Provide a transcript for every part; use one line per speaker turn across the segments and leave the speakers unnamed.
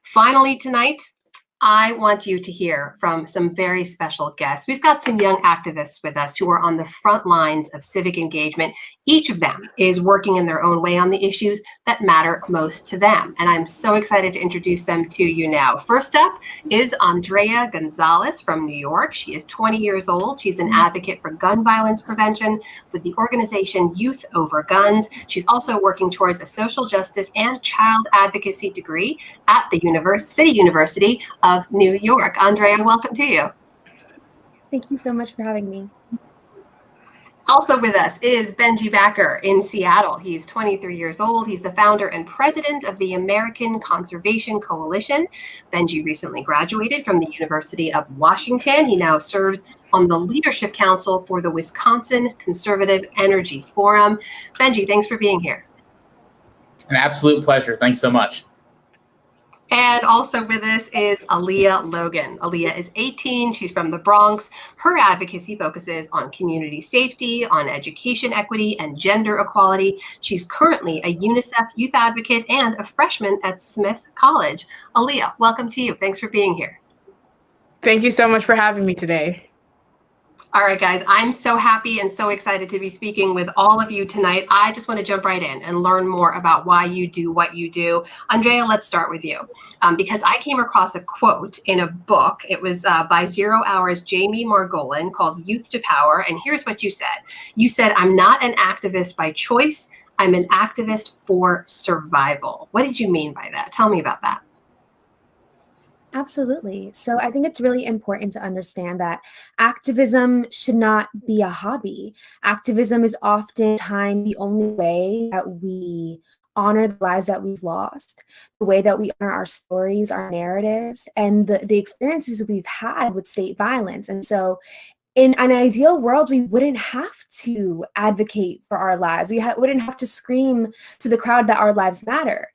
Finally tonight, I want you to hear from some very special guests. We've got some young activists with us who are on the front lines of civic engagement. Each of them is working in their own way on the issues that matter most to them. And I'm so excited to introduce them to you now. First up is Andrea Gonzalez from New York. She is 20 years old. She's an advocate for gun violence prevention with the organization Youth Over Guns. She's also working towards a social justice and child advocacy degree at the City University of New York. Andrea, welcome to you.
Thank you so much for having me.
Also with us is Benji Backer in Seattle. He's 23 years old. He's the founder and president of the American Conservation Coalition. Benji recently graduated from the University of Washington. He now serves on the Leadership Council for the Wisconsin Conservative Energy Forum. Benji, thanks for being here.
An absolute pleasure. Thanks so much.
And also with us is Aaliyah Logan. Aaliyah is 18. She's from the Bronx. Her advocacy focuses on community safety, on education equity, and gender equality. She's currently a UNICEF youth advocate and a freshman at Smith College. Aaliyah, welcome to you. Thanks for being here.
Thank you so much for having me today.
All right, guys, I'm so happy and so excited to be speaking with all of you tonight. I just want to jump right in and learn more about why you do what you do. Andrea, let's start with you, because I came across a quote in a book. It was by 0 Hour's Jamie Margolin called Youth to Power. And here's what you said. You said, "I'm not an activist by choice. I'm an activist for survival." What did you mean by that? Tell me about that.
Absolutely. So I think it's really important to understand that activism should not be a hobby. Activism is oftentimes the only way that we honor the lives that we've lost, the way that we honor our stories, our narratives, and the experiences we've had with state violence. And so in an ideal world, we wouldn't have to advocate for our lives. We wouldn't have to scream to the crowd that our lives matter.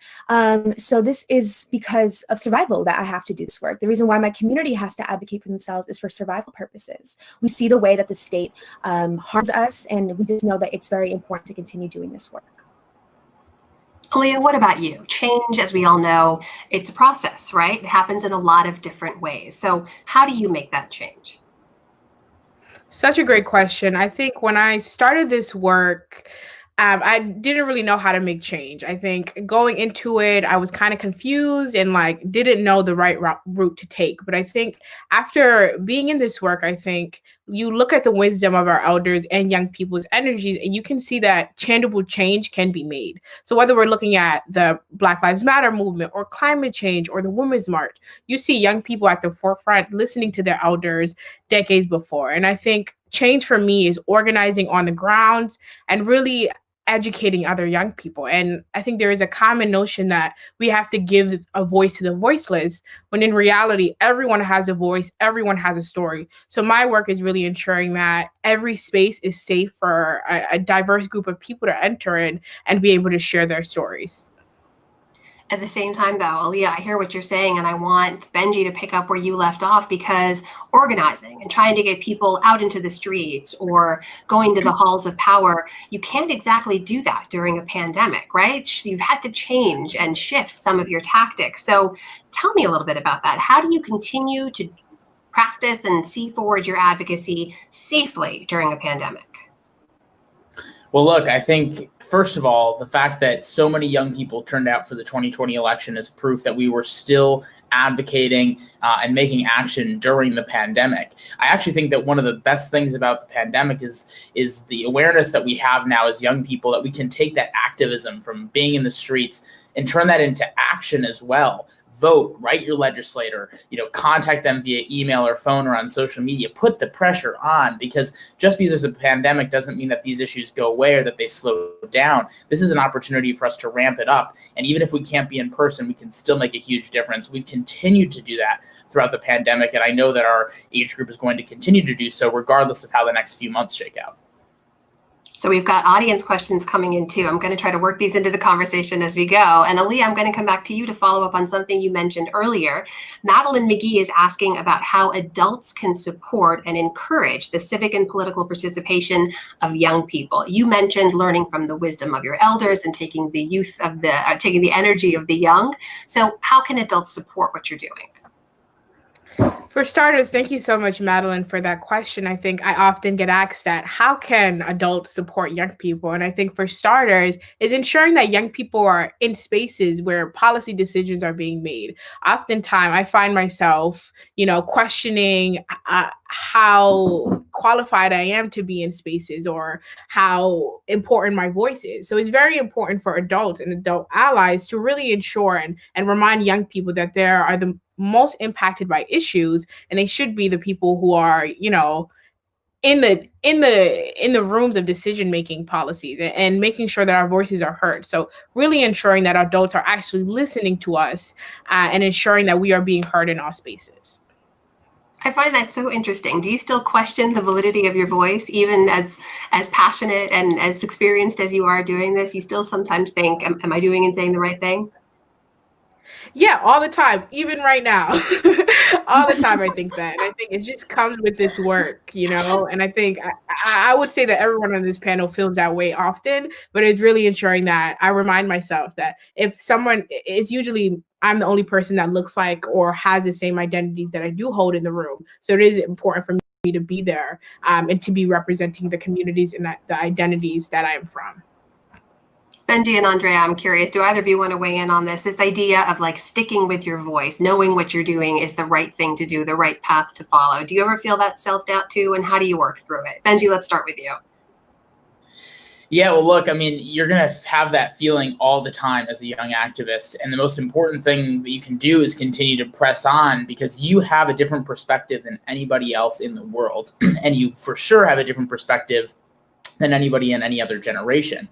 So this is because of survival that I have to do this work. The reason why my community has to advocate for themselves is for survival purposes. We see the way that the state harms us, and we just know that it's very important to continue doing this work.
Aaliyah, what about you? Change, as we all know, it's a process, right? It happens in a lot of different ways. So how do you make that change?
Such a great question. I think when I started this work, I didn't really know how to make change. I think going into it, I was kind of confused and didn't know the right route to take. But I think after being in this work, I think you look at the wisdom of our elders and young people's energies, and you can see that tangible change can be made. So whether we're looking at the Black Lives Matter movement or climate change or the Women's March, you see young people at the forefront listening to their elders decades before. And I think change for me is organizing on the ground and really educating other young people. And I think there is a common notion that we have to give a voice to the voiceless, when in reality, everyone has a voice, everyone has a story. So my work is really ensuring that every space is safe for a diverse group of people to enter in and be able to share their stories.
At the same time, though, Aaliyah, I hear what you're saying, and I want Benji to pick up where you left off, because organizing and trying to get people out into the streets or going to the halls of power, you can't exactly do that during a pandemic, right? You've had to change and shift some of your tactics. So tell me a little bit about that. How do you continue to practice and see forward your advocacy safely during a pandemic?
Well, look, I think, first of all, the fact that so many young people turned out for the 2020 election is proof that we were still advocating and making action during the pandemic. I actually think that one of the best things about the pandemic is the awareness that we have now as young people, that we can take that activism from being in the streets and turn that into action as well. Vote, write your legislator, contact them via email or phone or on social media, put the pressure on, because just because there's a pandemic doesn't mean that these issues go away or that they slow down. This is an opportunity for us to ramp it up. And even if we can't be in person, we can still make a huge difference. We've continued to do that throughout the pandemic. And I know that our age group is going to continue to do so regardless of how the next few months shake out.
So we've got audience questions coming in too. I'm going to try to work these into the conversation as we go. And Ali, I'm going to come back to you to follow up on something you mentioned earlier. Madeline McGee is asking about how adults can support and encourage the civic and political participation of young people. You mentioned learning from the wisdom of your elders and taking the energy of the young. So how can adults support what you're doing?
For starters, thank you so much, Madeline, for that question. I think I often get asked that, how can adults support young people? And I think for starters is ensuring that young people are in spaces where policy decisions are being made. Oftentimes, I find myself, questioning how qualified I am to be in spaces or how important my voice is. So it's very important for adults and adult allies to really ensure and remind young people that they are the most impacted by issues, and they should be the people who are, in the rooms of decision making policies and making sure that our voices are heard. So really ensuring that adults are actually listening to us and ensuring that we are being heard in all spaces.
I find that so interesting. Do you still question the validity of your voice, even as passionate and as experienced as you are doing this? You still sometimes think, am I doing and saying the right thing?
Yeah, all the time, even right now. All the time I think that. And I think it just comes with this work, and I think I would say that everyone on this panel feels that way often, but it's really ensuring that I remind myself that if someone is usually I'm the only person that looks like or has the same identities that I do hold in the room. So it is important for me to be there and to be representing the communities and the identities that I am from.
Benji and Andrea, I'm curious, do either of you want to weigh in on this idea of sticking with your voice, knowing what you're doing is the right thing to do, the right path to follow? Do you ever feel that self-doubt too, and how do you work through it? Benji, let's start with you.
Yeah, well, look, you're going to have that feeling all the time as a young activist. And the most important thing that you can do is continue to press on, because you have a different perspective than anybody else in the world. And you for sure have a different perspective than anybody in any other generation.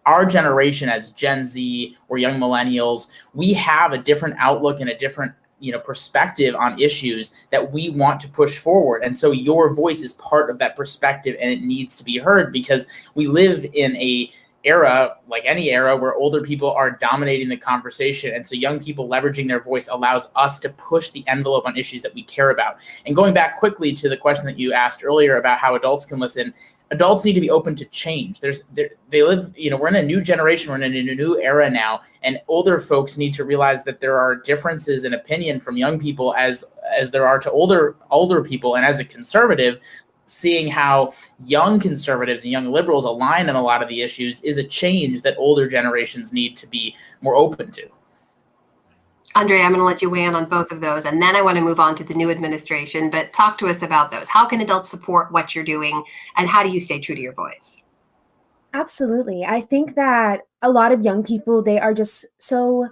Our generation as Gen Z or young millennials, we have a different outlook and a different perspective on issues that we want to push forward. And so your voice is part of that perspective, and it needs to be heard, because we live in a era, like any era, where older people are dominating the conversation. And so young people leveraging their voice allows us to push the envelope on issues that we care about. And going back quickly to the question that you asked earlier about how adults can listen, adults need to be open to change. They live, we're in a new generation, we're in a new era now, and older folks need to realize that there are differences in opinion from young people as there are to older people. And as a conservative, seeing how young conservatives and young liberals align on a lot of the issues is a change that older generations need to be more open to.
Andrea, I'm going to let you weigh in on both of those, and then I want to move on to the new administration, but talk to us about those. How can adults support what you're doing, and how do you stay true to your voice?
Absolutely. I think that a lot of young people, they are just so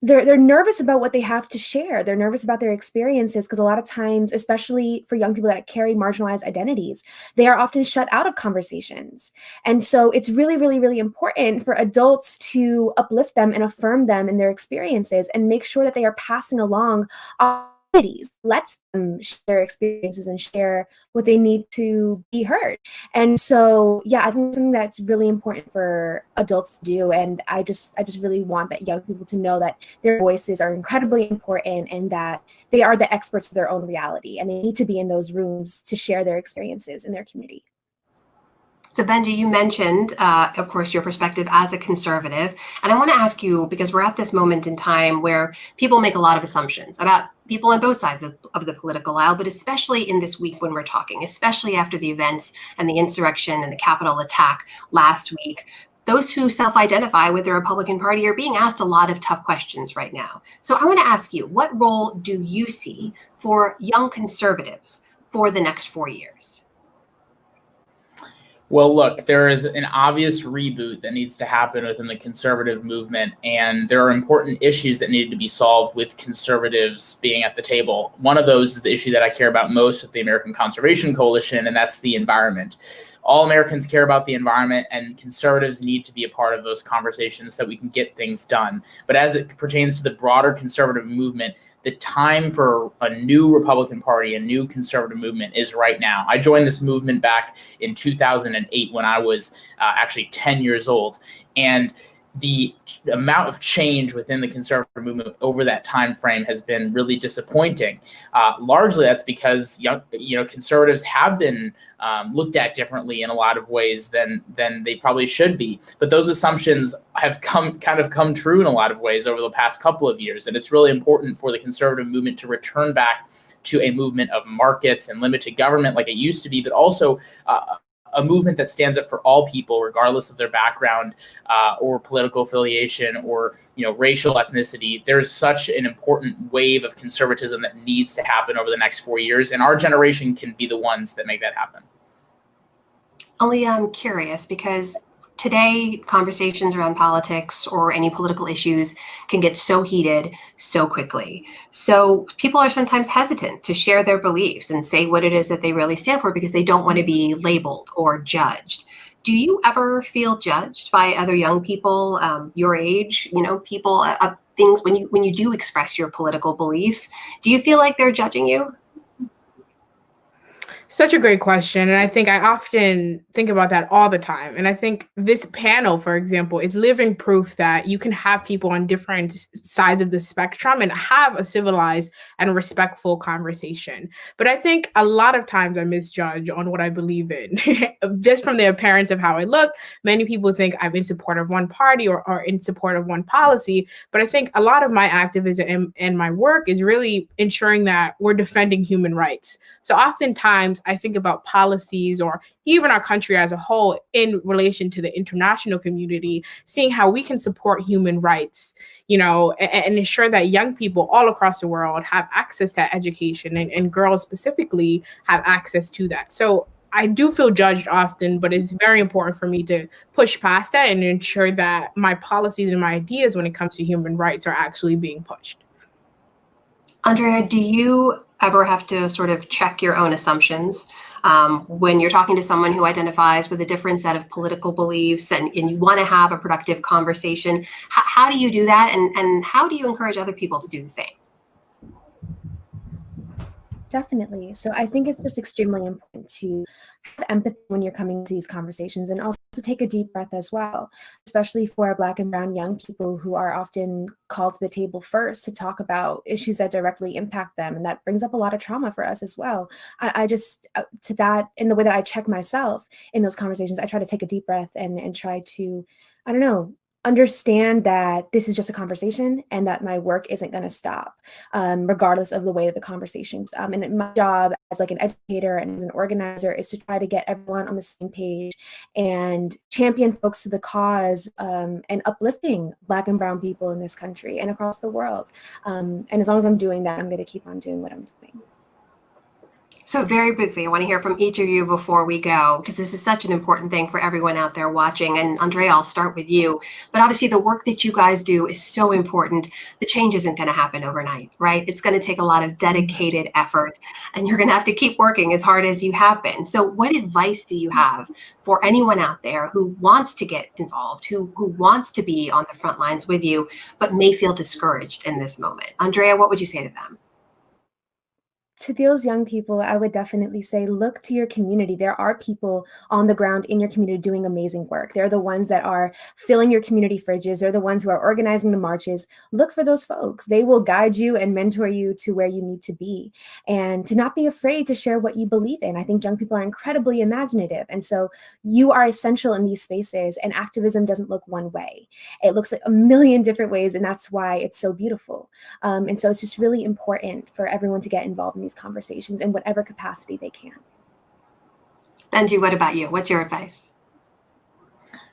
they're nervous about what they have to share. They're nervous about their experiences because a lot of times, especially for young people that carry marginalized identities, they are often shut out of conversations. And so it's really, really, really important for adults to uplift them and affirm them in their experiences and make sure that they are passing along opportunities, lets them share their experiences and share what they need to be heard. And so, yeah, I think something that's really important for adults to do. And I just really want that young people to know that their voices are incredibly important and that they are the experts of their own reality, and they need to be in those rooms to share their experiences in their community.
So Benji, you mentioned, of course, your perspective as a conservative. And I want to ask you, because we're at this moment in time where people make a lot of assumptions about people on both sides of the political aisle, but especially in this week when we're talking, especially after the events and the insurrection and the Capitol attack last week. Those who self-identify with the Republican Party are being asked a lot of tough questions right now. So I want to ask you, what role do you see for young conservatives for the next 4 years?
Well, look, there is an obvious reboot that needs to happen within the conservative movement, and there are important issues that need to be solved with conservatives being at the table. One of those is the issue that I care about most with the American Conservation Coalition, and that's the environment. all Americans care about the environment, and conservatives need to be a part of those conversations so that we can get things done. But as it pertains to the broader conservative movement, the time for a new Republican Party, a new conservative movement is right now. I joined this movement back in 2008 when I was actually 10 years old. And the amount of change within the conservative movement over that time frame has been really disappointing. Largely, that's because conservatives have been looked at differently in a lot of ways than they probably should be. But those assumptions have come true in a lot of ways over the past couple of years, and it's really important for the conservative movement to return back to a movement of markets and limited government like it used to be, but also a movement that stands up for all people, regardless of their background or political affiliation or racial ethnicity. There's such an important wave of conservatism that needs to happen over the next 4 years, and our generation can be the ones that make that happen.
Aliyah, I'm curious because today conversations around politics or any political issues can get so heated so quickly. So people are sometimes hesitant to share their beliefs and say what it is that they really stand for because they don't want to be labeled or judged. Do you ever feel judged by other young people your age, people things when you do express your political beliefs? Do you feel like they're judging you?
Such a great question. And I think I often think about that all the time. And I think this panel, for example, is living proof that you can have people on different sides of the spectrum and have a civilized and respectful conversation. But I think a lot of times I misjudge on what I believe in. Just from the appearance of how I look, many people think I'm in support of one party or in support of one policy. But I think a lot of my activism and my work is really ensuring that we're defending human rights. So oftentimes I think about policies or even our country as a whole in relation to the international community, seeing how we can support human rights, and ensure that young people all across the world have access to education and girls specifically have access to that. So I do feel judged often, but it's very important for me to push past that and ensure that my policies and my ideas when it comes to human rights are actually being pushed.
Andrea, do you ever have to sort of check your own assumptions when you're talking to someone who identifies with a different set of political beliefs and you want to have a productive conversation? How do you do that? And how do you encourage other people to do the same?
Definitely. So I think it's just extremely important to have empathy when you're coming to these conversations and also to take a deep breath as well, especially for our Black and Brown young people who are often called to the table first to talk about issues that directly impact them. And that brings up a lot of trauma for us as well. I just, to that, in the way that I check myself in those conversations, I try to take a deep breath and try to, understand that this is just a conversation and that my work isn't going to stop, regardless of the way that the conversations. And my job as like an educator and as an organizer is to try to get everyone on the same page and champion folks to the cause and uplifting Black and Brown people in this country and across the world. And as long as I'm doing that, I'm going to keep on doing what I'm doing.
So very briefly, I want to hear from each of you before we go, because this is such an important thing for everyone out there watching. And Andrea, I'll start with you. But obviously the work that you guys do is so important. The change isn't going to happen overnight, right? It's going to take a lot of dedicated effort, and you're going to have to keep working as hard as you have been. So what advice do you have for anyone out there who wants to get involved, who wants to be on the front lines with you, but may feel discouraged in this moment? Andrea, what would you say to them?
To those young people, I would definitely say, look to your community. There are people on the ground in your community doing amazing work. They're the ones that are filling your community fridges. They're the ones who are organizing the marches. Look for those folks. They will guide you and mentor you to where you need to be. And to not be afraid to share what you believe in. I think young people are incredibly imaginative. And so you are essential in these spaces. And activism doesn't look one way. It looks like a million different ways. And that's why it's so beautiful. And so it's just really important for everyone to get involved in these conversations in whatever capacity they can.
Benji, what about you? What's your advice?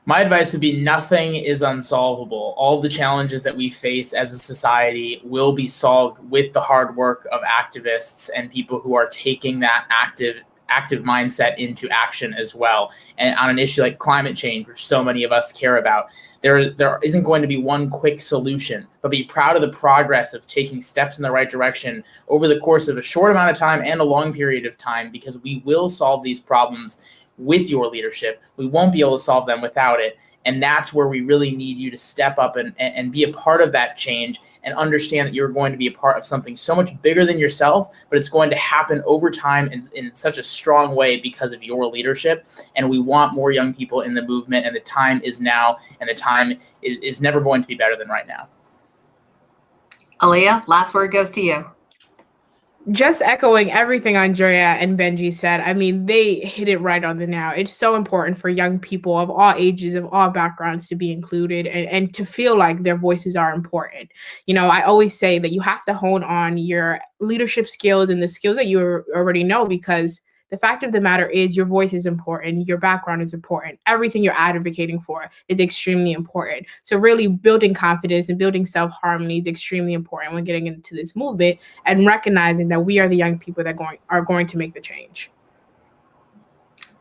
My advice would be nothing is unsolvable. All the challenges that we face as a society will be solved with the hard work of activists and people who are taking that active mindset into action as well. And on an issue like climate change, which so many of us care about, there isn't going to be one quick solution, but be proud of the progress of taking steps in the right direction over the course of a short amount of time and a long period of time, because we will solve these problems with your leadership. We won't be able to solve them without it. And that's where we really need you to step up and be a part of that change and understand that you're going to be a part of something so much bigger than yourself, but it's going to happen over time in such a strong way because of your leadership. And we want more young people in the movement, and the time is now, and the time is never going to be better than right now.
Aaliyah, last word goes to you.
Just echoing everything Andrea and Benji said, I mean, they hit it right on the nail. It's so important for young people of all ages, of all backgrounds to be included and to feel like their voices are important. You know, I always say that you have to hone on your leadership skills and the skills that you already know, because the fact of the matter is your voice is important, your background is important, everything you're advocating for is extremely important. So really building confidence and building self-harmony is extremely important when getting into this movement and recognizing that we are the young people that are going to make the change.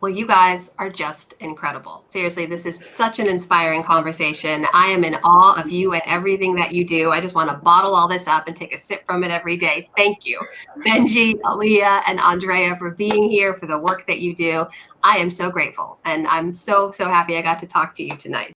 Well, you guys are just incredible. Seriously, this is such an inspiring conversation. I am in awe of you and everything that you do. I just want to bottle all this up and take a sip from it every day. Thank you, Benji, Aaliyah, and Andrea, for being here, for the work that you do. I am so grateful, and I'm so happy I got to talk to you tonight.